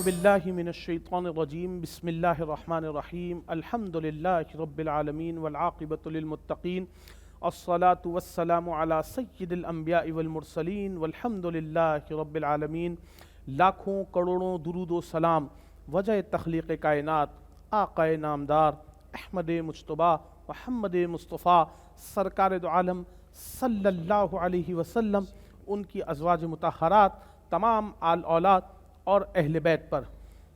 اعوذ باللہ من الشیطان الرجیم بسم اللہ الرحمن الرحیم الحمد للہ رب العالمین والعاقبۃ للمتقین الصلاۃ والسلام علی سید الانبیاء والمرسلین والحمد للہ رب العالمین۔ لاکھوں کروڑوں درود و سلام وجہ تخلیق کائنات آقا نامدار احمد مجتبیٰ محمد مصطفیٰ سرکار دو عالم صلی اللہ علیہ وسلم، ان کی ازواج مطہرات، تمام آل اولاد اور اہل بیت پر۔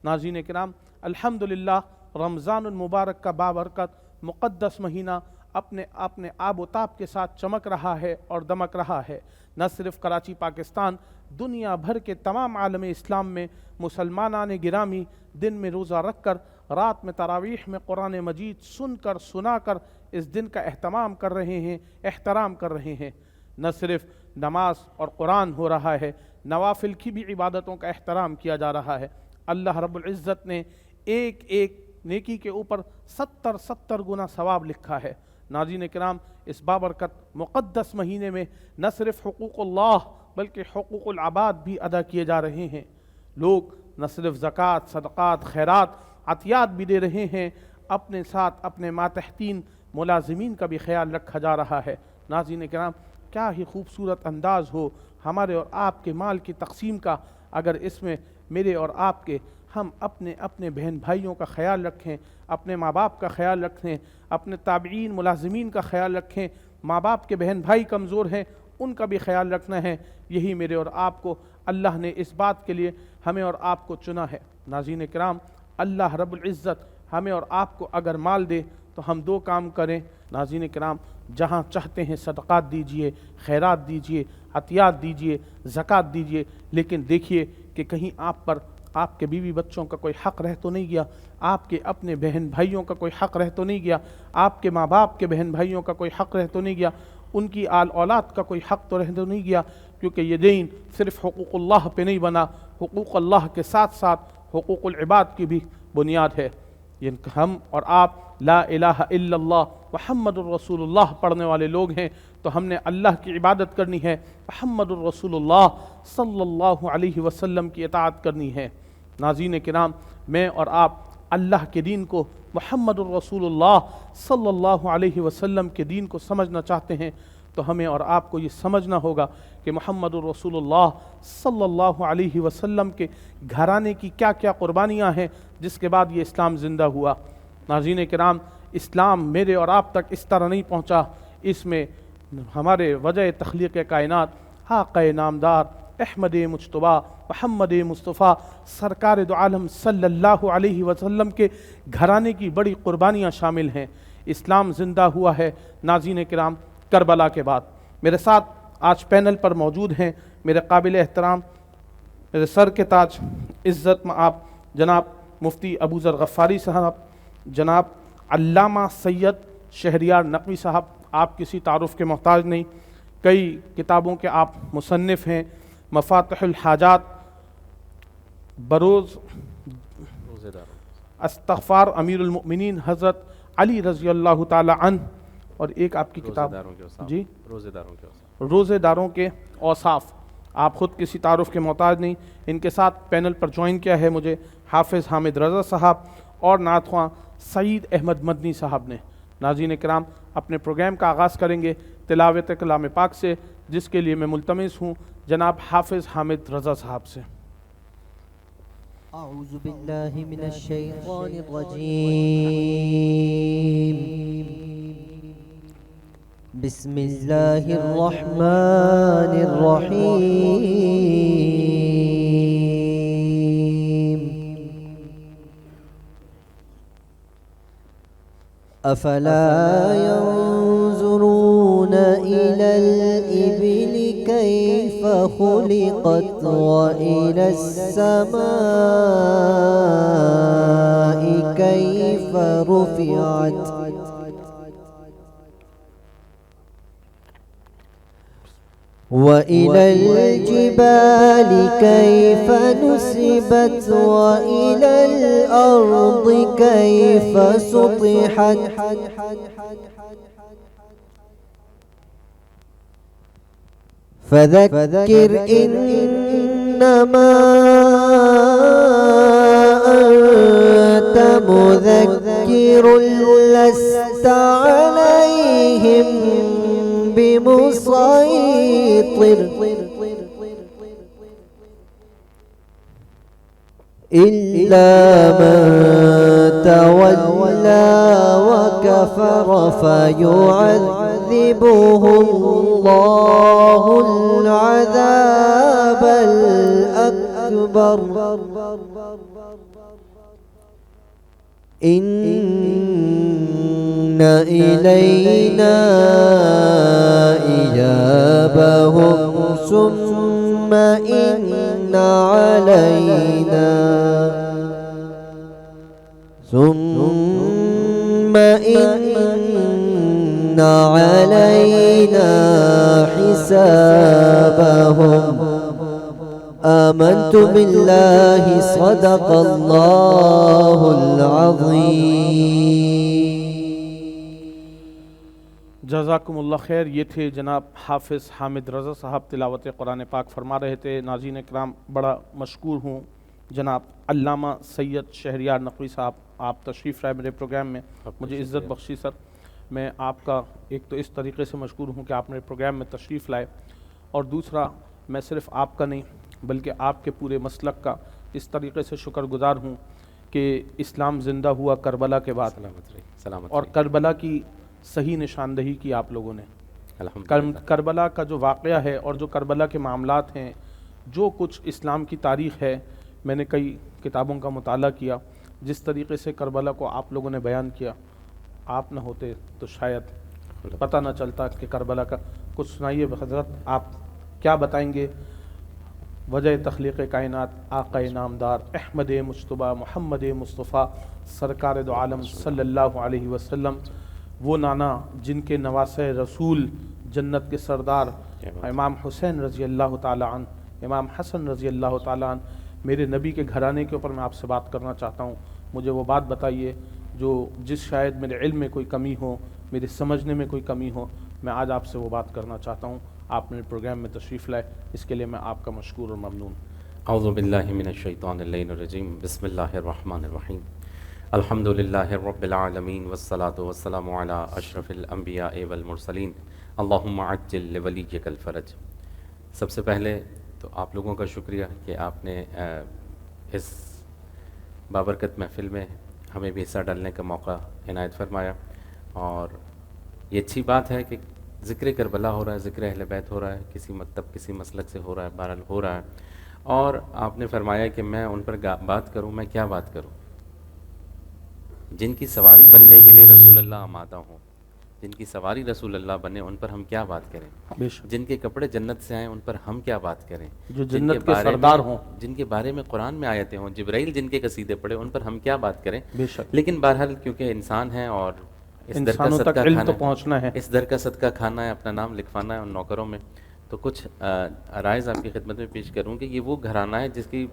ناظرین کرام، الحمدللہ رمضان المبارک کا بابرکت مقدس مہینہ اپنے آب و تاب کے ساتھ چمک رہا ہے اور دمک رہا ہے۔ نہ صرف کراچی پاکستان، دنیا بھر کے تمام عالم اسلام میں مسلمانان گرامی دن میں روزہ رکھ کر، رات میں تراویح میں قرآن مجید سن کر سنا کر اس دن کا اہتمام کر رہے ہیں، احترام کر رہے ہیں۔ نہ صرف نماز اور قرآن ہو رہا ہے، نوافل کی بھی عبادتوں کا احترام کیا جا رہا ہے۔ اللہ رب العزت نے ایک ایک نیکی کے اوپر 70 گنا ثواب لکھا ہے۔ ناظرین کرام، اس بابرکت مقدس مہینے میں نہ صرف حقوق اللہ بلکہ حقوق العباد بھی ادا کیے جا رہے ہیں۔ لوگ نہ صرف زکوٰۃ، صدقات، خیرات، عطیات بھی دے رہے ہیں، اپنے ساتھ اپنے ماتحتین ملازمین کا بھی خیال رکھا جا رہا ہے۔ ناظرین کرام، کیا ہی خوبصورت انداز ہو ہمارے اور آپ کے مال کی تقسیم کا، اگر اس میں میرے اور آپ کے ہم اپنے بہن بھائیوں کا خیال رکھیں، اپنے ماں باپ کا خیال رکھیں، اپنے تابعین ملازمین کا خیال رکھیں، ماں باپ کے بہن بھائی کمزور ہیں ان کا بھی خیال رکھنا ہے۔ یہی میرے اور آپ کو اللہ نے اس بات کے لیے ہمیں اور آپ کو چنا ہے۔ ناظرین کرام، اللہ رب العزت ہمیں اور آپ کو اگر مال دے تو ہم دو کام کریں۔ ناظرین کرام، جہاں چاہتے ہیں صدقات دیجئے، خیرات دیجئے، عطیات دیجئے، زکوٰۃ دیجئے، لیکن دیکھیے کہ کہیں آپ پر آپ کے بیوی بچوں کا کوئی حق رہ تو نہیں گیا، آپ کے اپنے بہن بھائیوں کا کوئی حق رہ تو نہیں گیا، آپ کے ماں باپ کے بہن بھائیوں کا کوئی حق رہ تو نہیں گیا، ان کی آل اولاد کا کوئی حق تو رہ تو نہیں گیا، کیونکہ یہ دین صرف حقوق اللہ پہ نہیں بنا، حقوق اللہ کے ساتھ ساتھ حقوق العباد کی بھی بنیاد ہے۔ ہم اور آپ لا الہ الا اللہ محمد الرسول اللہ پڑھنے والے لوگ ہیں، تو ہم نے اللہ کی عبادت کرنی ہے، محمد الرسول اللہ صلی اللہ علیہ وسلم کی اطاعت کرنی ہے۔ ناظرین کرام، میں اور آپ اللہ کے دین کو، محمد الرسول اللہ صلی اللہ علیہ وسلم کے دین کو سمجھنا چاہتے ہیں، تو ہمیں اور آپ کو یہ سمجھنا ہوگا کہ محمد الرسول اللہ صلی اللہ علیہ وسلم کے گھرانے کی کیا کیا قربانیاں ہیں جس کے بعد یہ اسلام زندہ ہوا۔ ناظرین کرام، اسلام میرے اور آپ تک اس طرح نہیں پہنچا، اس میں ہمارے وجہ تخلیق کائنات آقا نامدار احمد مجتبیٰ محمد مصطفیٰ سرکار دو عالم صلی اللہ علیہ وسلم کے گھرانے کی بڑی قربانیاں شامل ہیں۔ اسلام زندہ ہوا ہے ناظرین کرام کربلا کے بعد۔ میرے ساتھ آج پینل پر موجود ہیں میرے قابل احترام، میرے سر کے تاج، عزت مآب جناب مفتی ابو ذر غفاری صاحب، جناب علامہ سید شہریار نقوی صاحب۔ آپ کسی تعارف کے محتاج نہیں، کئی کتابوں کے آپ مصنف ہیں۔ مفاتح الحاجات، بروز استغفار امیر المؤمنین حضرت علی رضی اللہ تعالی عنہ، اور ایک آپ کی کتاب جی روزے داروں کے اوصاف۔ آپ خود کسی تعارف کے محتاج نہیں۔ ان کے ساتھ پینل پر جوائن کیا ہے مجھے حافظ حامد رضا صاحب اور نعت خواں سعید احمد مدنی صاحب نے۔ ناظرین کرام، اپنے پروگرام کا آغاز کریں گے تلاوت کلام پاک سے، جس کے لیے میں ملتمس ہوں جناب حافظ حامد رضا صاحب سے۔ اعوذ باللہ من الشیطان الرجیم، بسم اللہ الرحمن الرحیم۔ افلا ينظرون إلى الإبل كيف خلقت وإلى السماء كيف رفعت وإلى الجبال كيف نصبت وإلى الأرض كيف سطحت فذكر إنما أنت مذكر لست عليهم بمسيطر إلا من تولى وكفر فيعذبه الله العذاب الأكبر إن إلينا إيابهم ثم إن علينا حسابهم آمنت بالله صدق الله العظيم. جزاکم اللہ خیر. یہ تھے جناب حافظ حامد رضا صاحب تلاوت قرآن پاک فرما رہے تھے. ناظرین اکرام، بڑا مشکور ہوں جناب علامہ سید شہریار نقوی صاحب، آپ تشریف لائے میرے پروگرام میں، مجھے عزت بخشی. سر میں آپ کا ایک تو اس طریقے سے مشکور ہوں کہ آپ میرے پروگرام میں تشریف لائے، اور دوسرا میں صرف آپ کا نہیں بلکہ آپ کے پورے مسلک کا اس طریقے سے شکر گزار ہوں کہ اسلام زندہ ہوا کربلا کے بعد، اور کربلا کی صحیح نشاندہی کی آپ لوگوں نے. کربلا کا جو واقعہ ہے اور جو کربلا کے معاملات ہیں، جو کچھ اسلام کی تاریخ ہے، میں نے کئی کتابوں کا مطالعہ کیا. جس طریقے سے کربلا کو آپ لوگوں نے بیان کیا، آپ نہ ہوتے تو شاید پتہ نہ چلتا کہ کربلا کا. کچھ سنائیے حضرت، آپ کیا بتائیں گے وجہ تخلیق کائنات آقا نامدار احمد مجتبیٰ محمد مصطفیٰ سرکار دو عالم صلی اللہ علیہ وسلم، وہ نانا جن کے نواسہ رسول جنت کے سردار امام حسین رضی اللہ تعالیٰ عنہ، امام حسن رضی اللہ تعالیٰ عنہ، میرے نبی کے گھرانے کے اوپر میں آپ سے بات کرنا چاہتا ہوں. مجھے وہ بات بتائیے جو جس شاید میرے علم میں کوئی کمی ہو، میرے سمجھنے میں کوئی کمی ہو، میں آج آپ سے وہ بات کرنا چاہتا ہوں. آپ میرے پروگرام میں تشریف لائے، اس کے لیے میں آپ کا مشکور اور ممنون. اعوذ باللہ من الشیطان اللعین الرجیم، بسم اللہ الرحمن الرحیم. الحمد للہ رب العالمین والصلاة والسلام علی اشرف الانبیاء والمرسلین، اللہم عجل لولیک الفرج. سب سے پہلے تو آپ لوگوں کا شکریہ کہ آپ نے اس بابرکت محفل میں ہمیں بھی حصہ ڈالنے کا موقع عنایت فرمایا. اور یہ اچھی بات ہے کہ ذکر کربلا ہو رہا ہے، ذکر اہل بیت ہو رہا ہے، کسی مکتب کسی مسلک سے ہو رہا ہے، بہرحال ہو رہا ہے. اور آپ نے فرمایا کہ میں ان پر بات کروں. میں کیا بات کروں؟ جن کی سواری بننے کے لیے رسول اللہ آمادہ ہوں، جن کی سواری رسول اللہ بنے، ان پر ہم کیا بات کریں؟ جن کے کپڑے جنت سے آئیں، ان پر ہم کیا بات کریں؟ جو جنت کے سردار ہوں، جن کے بارے میں قرآن میں آیتیں ہوں، جبرائیل جن کے قصیدے پڑھے، ان پر ہم کیا بات کریں؟ لیکن بہرحال کیونکہ انسان ہیں اور انسانوں تک علم تو پہنچنا ہے، اس در کا صدقہ کھانا ہے، اپنا نام لکھوانا ہے ان نوکروں میں. تو کچھ عرائض آپ کی خدمت میں پیش کروں کہ یہ وہ گھرانہ ہے جس کی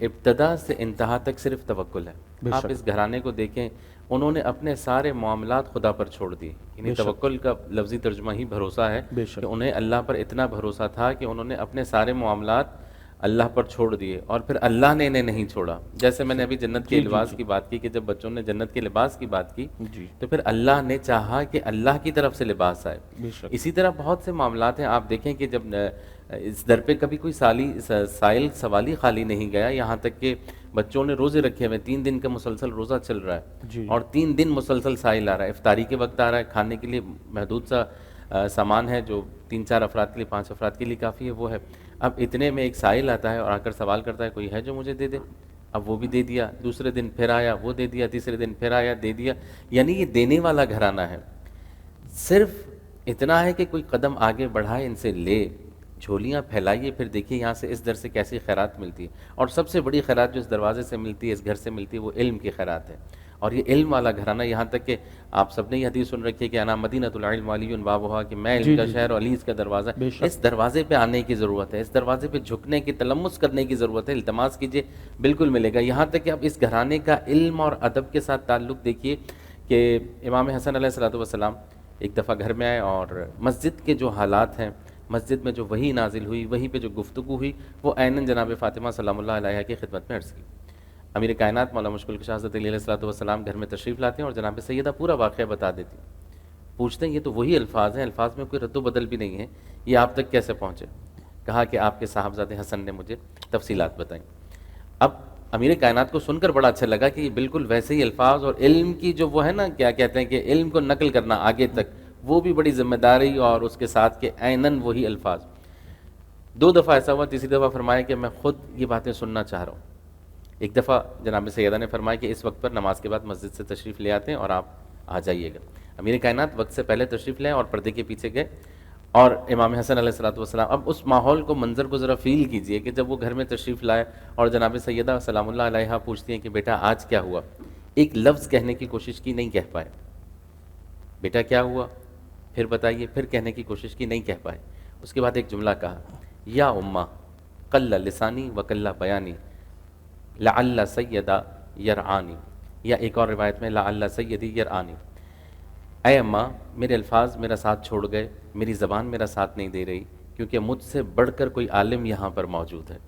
ابتدا سے انتہا تک صرف توکل ہے. آپ اس گھرانے کو دیکھیں، انہوں نے اپنے سارے معاملات خدا پر چھوڑ دیے. یعنی توکل کا لفظی ترجمہ ہی بھروسہ ہے کہ انہیں اللہ پر اتنا بھروسہ تھا کہ انہوں نے اپنے سارے معاملات اللہ پر چھوڑ دیے، اور پھر اللہ نے انہیں نہیں چھوڑا. جیسے میں نے ابھی جنت کے لباس کی بات کی کہ جب بچوں نے جنت کے لباس کی بات کی تو پھر اللہ نے چاہا کہ اللہ کی طرف سے لباس آئے. اسی طرح بہت سے معاملات ہیں. آپ دیکھیں کہ جب اس در پہ کبھی کوئی سائل سوالی خالی نہیں گیا، یہاں تک کہ بچوں نے روزے رکھے ہوئے، 3 دن کا مسلسل روزہ چل رہا ہے اور 3 دن مسلسل سائل آ رہا ہے. افطاری کے وقت آ رہا ہے، کھانے کے لیے محدود سا سامان ہے جو 3-4 افراد کے لیے، 5 افراد کے لیے کافی ہے، وہ ہے. اب اتنے میں ایک سائل آتا ہے اور آ کر سوال کرتا ہے کوئی ہے جو مجھے دے دے. اب وہ بھی دے دیا، دوسرے دن پھر آیا وہ دے دیا، تیسرے دن پھر آیا دے دیا. یعنی یہ دینے والا گھرانہ ہے. صرف اتنا ہے کہ کوئی قدم آگے بڑھائے، ان سے لے، جھولیاں پھیلائیے، پھر دیکھیے یہاں سے اس در سے کیسی خیرات ملتی ہے. اور سب سے بڑی خیرات جو اس دروازے سے ملتی ہے، اس گھر سے ملتی ہے، وہ علم کی خیرات ہے. اور یہ علم والا گھرانہ، یہاں تک کہ آپ سب نے یہ حدیث سن رکھی ہے کہ انا مدینۃ العلم علی بابھا، کہ میں علم کا شہر اور علی اس کا دروازہ. اس دروازے پہ آنے کی ضرورت ہے، اس دروازے پہ جھکنے کی، تلمس کرنے کی ضرورت ہے. التماس کیجئے، بالکل ملے گا. یہاں تک کہ اب اس گھرانے کا علم اور ادب کے ساتھ تعلق دیکھیے کہ امام حسن علیہ الصلوۃ والسلام ایک دفعہ گھر میں آئے اور مسجد کے جو حالات ہیں، مسجد میں جو وحی نازل ہوئی، وہیں پہ جو گفتگو ہوئی، وہ عیناً جناب فاطمہ سلام اللہ علیہ کی خدمت میں عرض کی۔ امیر کائنات مولا مشکل کشا حضرت علی علیہ السلام گھر میں تشریف لاتے ہیں اور جناب سیدہ پورا واقعہ بتا دیتی، پوچھتے ہیں یہ تو وہی الفاظ ہیں، الفاظ میں کوئی رد و بدل بھی نہیں ہے، یہ آپ تک کیسے پہنچے؟ کہا کہ آپ کے صاحبزادے حسن نے مجھے تفصیلات بتائیں۔ اب امیر کائنات کو سن کر بڑا اچھا لگا کہ یہ بالکل ویسے ہی الفاظ، اور علم کی جو وہ ہے نا کیا کہتے ہیں کہ علم کو نقل کرنا آگے تک، وہ بھی بڑی ذمہ داری اور اس کے ساتھ کہ عیناً وہی الفاظ۔ 2 دفعہ ایسا ہوا، تیسری دفعہ فرمایا کہ میں خود یہ باتیں سننا چاہ رہا ہوں۔ ایک دفعہ جناب سیدہ نے فرمایا کہ اس وقت پر نماز کے بعد مسجد سے تشریف لے آتے ہیں اور آپ آ جائیے گا۔ امیر کائنات وقت سے پہلے تشریف لے اور پردے کے پیچھے گئے، اور امام حسن علیہ السلام، اب اس ماحول کو، منظر کو ذرا فیل کیجئے کہ جب وہ گھر میں تشریف لائے اور جناب سیدہ سلام اللہ علیہ پوچھتی ہیں کہ بیٹا آج کیا ہوا؟ ایک لفظ کہنے کی کوشش کی، نہیں کہہ پائے۔ بیٹا کیا ہوا؟ پھر بتائیے، پھر کہنے کی کوشش کی، نہیں کہہ پائے۔ اس کے بعد ایک جملہ کہا، یا اماں قل لسانی وقل بیانی لعل سیدہ یرعانی، یا ایک اور روایت میں لعل سیدی یرعانی، اے اماں میرے الفاظ میرا ساتھ چھوڑ گئے، میری زبان میرا ساتھ نہیں دے رہی، کیونکہ مجھ سے بڑھ کر کوئی عالم یہاں پر موجود ہے۔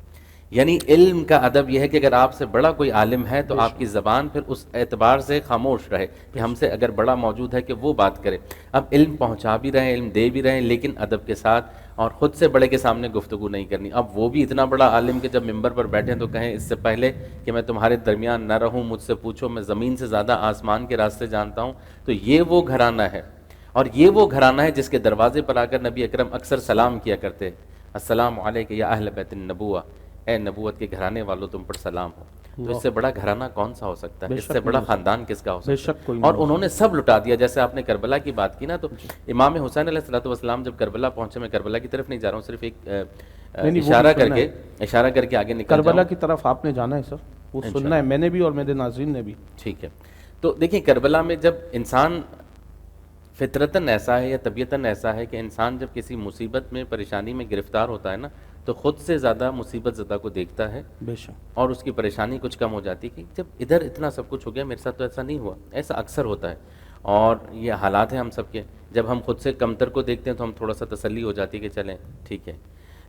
یعنی علم کا ادب یہ ہے کہ اگر آپ سے بڑا کوئی عالم ہے تو آپ کی زبان پھر اس اعتبار سے خاموش رہے کہ ہم سے اگر بڑا موجود ہے کہ وہ بات کرے۔ اب علم پہنچا بھی رہے ہیں، علم دے بھی رہے ہیں، لیکن ادب کے ساتھ، اور خود سے بڑے کے سامنے گفتگو نہیں کرنی۔ اب وہ بھی اتنا بڑا عالم کہ جب ممبر پر بیٹھیں تو کہیں اس سے پہلے کہ میں تمہارے درمیان نہ رہوں مجھ سے پوچھو، میں زمین سے زیادہ آسمان کے راستے جانتا ہوں۔ تو یہ وہ گھرانہ ہے، اور یہ وہ گھرانہ ہے جس کے دروازے پر آ کر نبی اکرم اکثر سلام کیا کرتے، السلام علیک یا اہل بیت النبوہ، اے نبوت کے گھرانے والوں تم پر سلام ہو۔ تو اس سے بڑا گھرانہ کون سا ہو سکتا ہے؟ اس سے بڑا خاندان کس کا ہو سکتا ہے؟ اور انہوں نے سب لٹا دیا۔ جیسے آپ نے کربلا کی بات کی نا، تو امام حسین علیہ السلام جب کربلا پہنچے، میں کربلا کی طرف نہیں جا رہا ہوں، صرف ایک اشارہ کر کے آگے نکل جاؤں۔ کربلا کی طرف آپ نے جانا ہے سر، وہ سننا ہے میں نے بھی اور میرے ناظرین نے بھی۔ ٹھیک ہے، تو دیکھیں کربلا میں جب انسان فطرتاً ایسا ہے یا طبیعتاً ایسا ہے کہ انسان جب کسی مصیبت میں، پریشانی میں گرفتار ہوتا ہے نا، تو خود سے زیادہ مصیبت زدہ کو دیکھتا ہے، بے شک، اور اس کی پریشانی کچھ کم ہو جاتی کہ جب ادھر اتنا سب کچھ ہو گیا، میرے ساتھ تو ایسا نہیں ہوا۔ ایسا اکثر ہوتا ہے، اور یہ حالات ہیں ہم سب کے۔ جب ہم خود سے کمتر کو دیکھتے ہیں تو ہم تھوڑا سا تسلی ہو جاتی ہے کہ چلیں ٹھیک ہے۔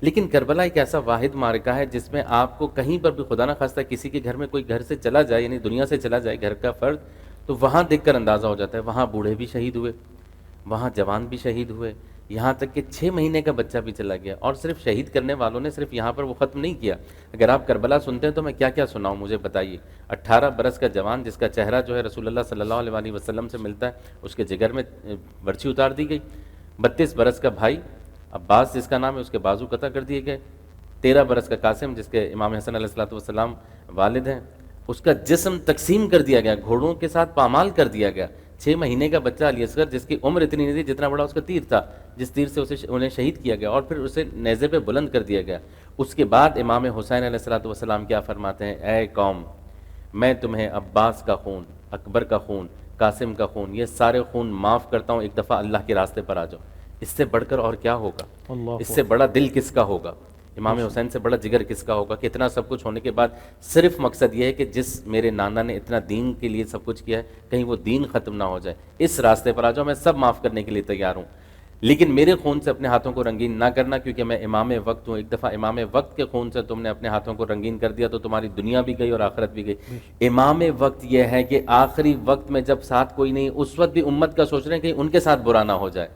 لیکن کربلا ایک ایسا واحد معرکہ ہے جس میں آپ کو کہیں پر بھی، خدا نہ خواستہ کسی کے گھر میں کوئی گھر سے چلا جائے، یعنی دنیا سے چلا جائے گھر کا فرد، تو وہاں دیکھ کر اندازہ ہو جاتا ہے، وہاں بوڑھے بھی شہید ہوئے، وہاں جوان بھی شہید ہوئے، یہاں تک کہ 6 مہینے کا بچہ بھی چلا گیا۔ اور صرف شہید کرنے والوں نے صرف یہاں پر وہ ختم نہیں کیا۔ اگر آپ کربلا سنتے ہیں تو میں کیا کیا سناؤں، مجھے بتائیے۔ 18 برس کا جوان جس کا چہرہ جو ہے رسول اللہ صلی اللہ علیہ وسلم سے ملتا ہے، اس کے جگر میں برچھی اتار دی گئی۔ 32 برس کا بھائی عباس جس کا نام ہے، اس کے بازو قطع کر دیے گئے۔ 13 برس کا قاسم جس کے امام حسن علیہ السلام والد ہیں، اس کا جسم تقسیم کر دیا گیا، گھوڑوں کے ساتھ پامال کر دیا گیا۔ 6 مہینے کا بچہ علی اصغر جس کی عمر اتنی نہیں تھی جتنا بڑا اس کا تیر تھا، جس تیر سے انہیں شہید کیا گیا اور پھر اسے نیزے پہ بلند کر دیا گیا۔ اس کے بعد امام حسین علیہ السلام کیا فرماتے ہیں، اے قوم میں تمہیں عباس کا خون، اکبر کا خون، قاسم کا خون، یہ سارے خون معاف کرتا ہوں، ایک دفعہ اللہ کے راستے پر آ جاؤ۔ اس سے بڑھ کر اور کیا ہوگا؟ اس سے بڑا دل کس کا ہوگا؟ امام حسین سے بڑا جگر کس کا ہوگا کہ اتنا سب کچھ ہونے کے بعد صرف مقصد یہ ہے کہ جس میرے نانا نے اتنا دین کے لیے سب کچھ کیا ہے، کہیں وہ دین ختم نہ ہو جائے، اس راستے پر آ جاؤ، میں سب معاف کرنے کے لیے تیار ہوں، لیکن میرے خون سے اپنے ہاتھوں کو رنگین نہ کرنا، کیونکہ میں امام وقت ہوں۔ ایک دفعہ امام وقت کے خون سے تم نے اپنے ہاتھوں کو رنگین کر دیا تو تمہاری دنیا بھی گئی اور آخرت بھی گئی۔ امام وقت یہ ہے کہ آخری وقت میں جب ساتھ کوئی نہیں، اس وقت بھی امت کا سوچ رہے ہیں کہ ان کے ساتھ برا نہ ہو جائے۔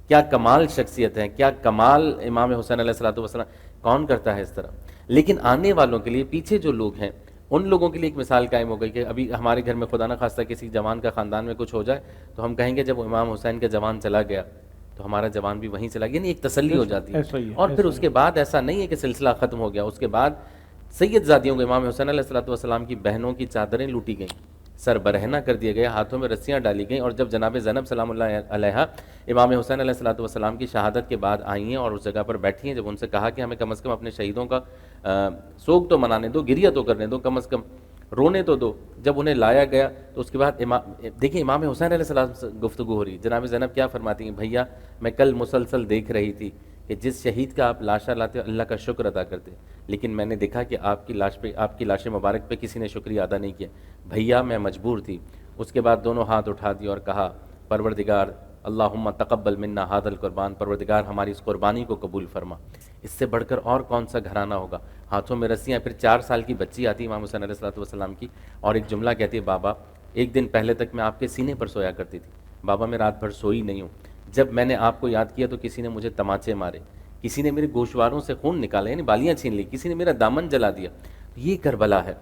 کیا کمال شخصیت ہے، کیا کمال امام حسین علیہ السلام، کون کرتا ہے اس طرح؟ لیکن آنے والوں کے لیے، پیچھے جو لوگ ہیں ان لوگوں کے لیے ایک مثال قائم ہو گئی کہ ابھی ہمارے گھر میں خدا نہ خواستہ کسی جوان کا خاندان میں کچھ ہو جائے تو ہم کہیں گے جب امام حسین کا جوان چلا گیا تو ہمارا جوان بھی وہیں چلا گیا، یعنی ایک تسلی ہو جاتی ہے۔ اور پھر اس کے بعد ایسا نہیں ہے کہ سلسلہ ختم ہو گیا، اس کے بعد سید زادیوں کو، امام حسین علیہ السلام کی بہنوں کی چادریں لوٹی گئیں، سر برہنہ کر دیے گئے، ہاتھوں میں رسیاں ڈالی گئیں، اور جب جناب زینب سلام اللہ علیہا امام حسین علیہ السلام کی شہادت کے بعد آئی ہیں اور اس جگہ پر بیٹھی ہیں، جب ان سے کہا کہ ہمیں کم از کم اپنے شہیدوں کا سوگ تو منانے دو، گریہ تو کرنے دو، کم از کم رونے تو دو، جب انہیں لایا گیا تو اس کے بعد دیکھیں امام حسین علیہ السلام سے گفتگو ہو رہی، جناب زینب کیا فرماتی ہیں، بھیا میں کل مسلسل دیکھ رہی تھی کہ جس شہید کا آپ لاشا لاتے ہو اللہ کا شکر ادا کرتے، لیکن میں نے دیکھا کہ آپ کی لاش مبارک پہ کسی نے شکریہ ادا نہیں کیا، بھیا میں مجبور تھی۔ اس کے بعد دونوں ہاتھ اٹھا دی اور کہا پروردگار اللہم تقبل منا ھذا القربان، پروردگار ہماری اس قربانی کو قبول فرما۔ اس سے بڑھ کر اور کون سا گھرانہ ہوگا؟ ہاتھوں میں رسیاں، پھر 4 سال کی بچی آتی امام حسین علیہ السلام کی، اور ایک جملہ کہتی ہے، بابا ایک دن پہلے تک میں آپ کے سینے پر سویا کرتی تھی، بابا میں رات بھر سوئی نہیں ہوں، جب میں نے آپ کو یاد کیا تو کسی نے مجھے تماچے مارے، کسی نے میرے گوشواروں سے خون نکالا، یعنی بالیاں چھین لی، کسی نے میرا دامن جلا دیا۔ یہ کربلا ہے،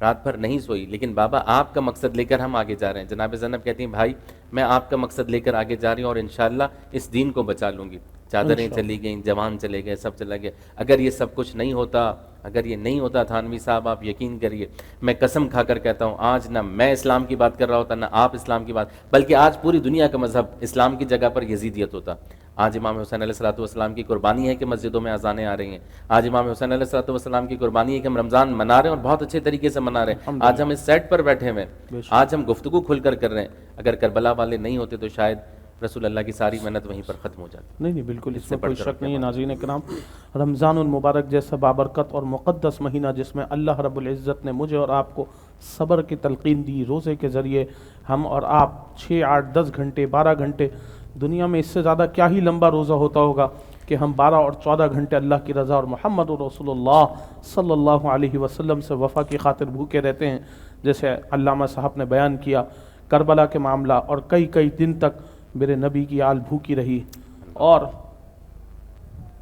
رات بھر نہیں سوئی، لیکن بابا آپ کا مقصد لے کر ہم آگے جا رہے ہیں۔ جناب زینب کہتی ہیں، بھائی میں آپ کا مقصد لے کر آگے جا رہی ہوں اور انشاءاللہ اس دین کو بچا لوں گی۔ چادریں چلی گئیں، جوان چلے گئے، سب چلا گیا۔ اگر یہ سب کچھ نہیں ہوتا، اگر یہ نہیں ہوتا تھانوی صاحب، آپ یقین کریے، میں قسم کھا کر کہتا ہوں، آج نہ میں اسلام کی بات کر رہا ہوتا، نہ آپ اسلام کی بات، بلکہ آج پوری دنیا کا مذہب اسلام کی جگہ پر یزیدیت ہوتا۔ آج امام حسین علیہ السلام کی قربانی ہے کہ مسجدوں میں اذانیں آ رہی ہیں، آج امام حسین علیہ السلام کی قربانی ہے کہ ہم رمضان منا رہے ہیں اور بہت اچھے طریقے سے منا رہے ہیں۔ آج ہم اس سیٹ پر بیٹھے ہوئے ہیں، آج ہم گفتگو کھل کر رہے ہیں۔ اگر کربلا والے نہیں ہوتے تو شاید رسول اللہ کی ساری محنت وہیں پر ختم ہو جاتی۔ نہیں بالکل، اس میں کوئی شک نہیں ہے۔ ناظرین کرام، رمضان المبارک جیسا بابرکت اور مقدس مہینہ جس میں اللہ رب العزت نے مجھے اور آپ کو صبر کی تلقین دی، روزے کے ذریعے ہم اور آپ 6، 8، 10 گھنٹے، 12 گھنٹے، دنیا میں اس سے زیادہ کیا ہی لمبا روزہ ہوتا ہوگا کہ ہم 12 اور 14 گھنٹے اللہ کی رضا اور محمد رسول اللہ صلی اللہ علیہ وسلم سے وفا کی خاطر بھوکے رہتے ہیں۔ جیسے علامہ صاحب نے بیان کیا کربلا کے معاملہ، اور کئی دن تک میرے نبی کی آل بھوکی رہی اور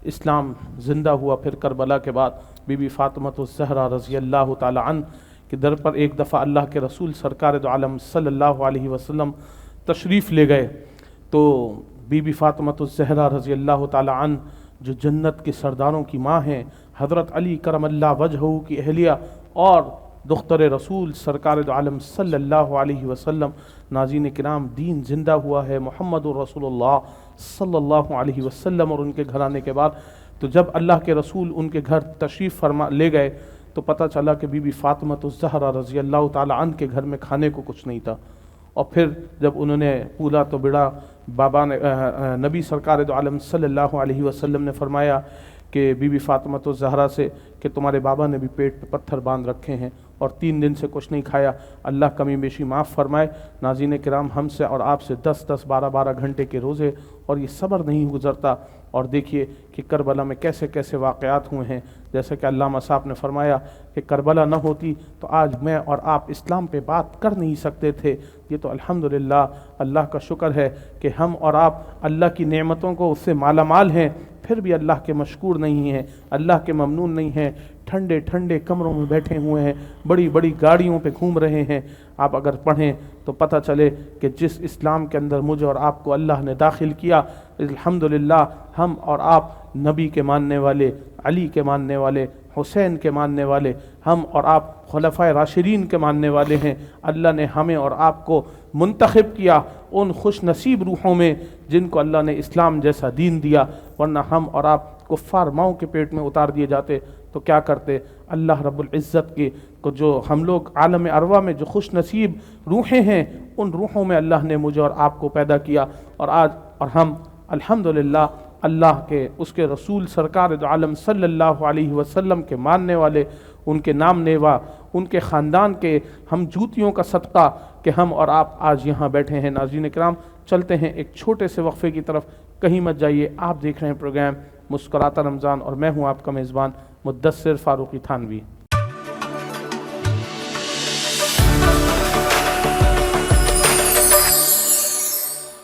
اسلام زندہ ہوا۔ پھر کربلا کے بعد بی بی فاطمۃ الزہرا رضی اللہ تعالی عنہ کے در پر ایک دفعہ اللہ کے رسول سرکار دو عالم صلی اللہ علیہ وسلم تشریف لے گئے، تو بی بی فاطمۃ الزہرا رضی اللہ تعالی عنہ جو جنت کے سرداروں کی ماں ہیں، حضرت علی کرم اللہ وجہہ کی اہلیہ اور دختر رسول سرکار دو عالم صلی اللہ علیہ وسلم، ناظرین کرام دین زندہ ہوا ہے، محمد رسول اللہ صلی اللہ علیہ وسلم اور ان کے گھر آنے کے بعد، تو جب اللہ کے رسول ان کے گھر تشریف فرما لے گئے تو پتہ چلا کہ بی بی فاطمۃ الزہرا رضی اللہ تعالی عنہ کے گھر میں کھانے کو کچھ نہیں تھا۔ اور پھر جب انہوں نے پولا تو بڑا بابا نے نبی سرکار دو عالم صلی اللہ علیہ وسلم نے فرمایا کہ بی بی فاطمۃ الزہرا سے کہ تمہارے بابا نے بھی پیٹ پہ پتھر باندھ رکھے ہیں اور 3 دن سے کچھ نہیں کھایا، اللہ کمی بیشی معاف فرمائے۔ ناظرین کرام، ہم سے اور آپ سے 10، 12 گھنٹے کے روزے اور یہ صبر نہیں گزرتا، اور دیکھیے کہ کربلا میں کیسے کیسے واقعات ہوئے ہیں۔ جیسے کہ علامہ صاحب نے فرمایا کہ کربلا نہ ہوتی تو آج میں اور آپ اسلام پہ بات کر نہیں سکتے تھے۔ یہ تو الحمدللہ اللہ کا شکر ہے کہ ہم اور آپ اللہ کی نعمتوں کو اس سے مالا مال ہیں، پھر بھی اللہ کے مشکور نہیں ہیں، اللہ کے ممنون نہیں ہیں، ٹھنڈے ٹھنڈے کمروں میں بیٹھے ہوئے ہیں، بڑی بڑی گاڑیوں پہ گھوم رہے ہیں۔ آپ اگر پڑھیں تو پتہ چلے کہ جس اسلام کے اندر مجھے اور آپ کو اللہ نے داخل کیا، الحمدللہ ہم اور آپ نبی کے ماننے والے، علی کے ماننے والے، حسین کے ماننے والے، ہم اور آپ خلفائے راشدین کے ماننے والے ہیں۔ اللہ نے ہمیں اور آپ کو منتخب کیا ان خوش نصیب روحوں میں جن کو اللہ نے اسلام جیسا دین دیا، ورنہ ہم اور آپ کفار ماؤں کے پیٹ میں اتار دیے جاتے تو کیا کرتے؟ اللہ رب العزت کے کو جو ہم لوگ عالم ارواح میں جو خوش نصیب روحیں ہیں، ان روحوں میں اللہ نے مجھے اور آپ کو پیدا کیا، اور آج اور ہم الحمدللہ اللہ کے اس کے رسول سرکار دو عالم صلی اللہ علیہ وسلم کے ماننے والے، ان کے نام نیوا، ان کے خاندان کے ہم جوتیوں کا صدقہ کہ ہم اور آپ آج یہاں بیٹھے ہیں۔ ناظرین کرام، چلتے ہیں ایک چھوٹے سے وقفے کی طرف، کہیں مت جائیے۔ آپ دیکھ رہے ہیں پروگرام مسکراتا رمضان اور میں ہوں آپ کا میزبان مدثر فاروقی تھانوی۔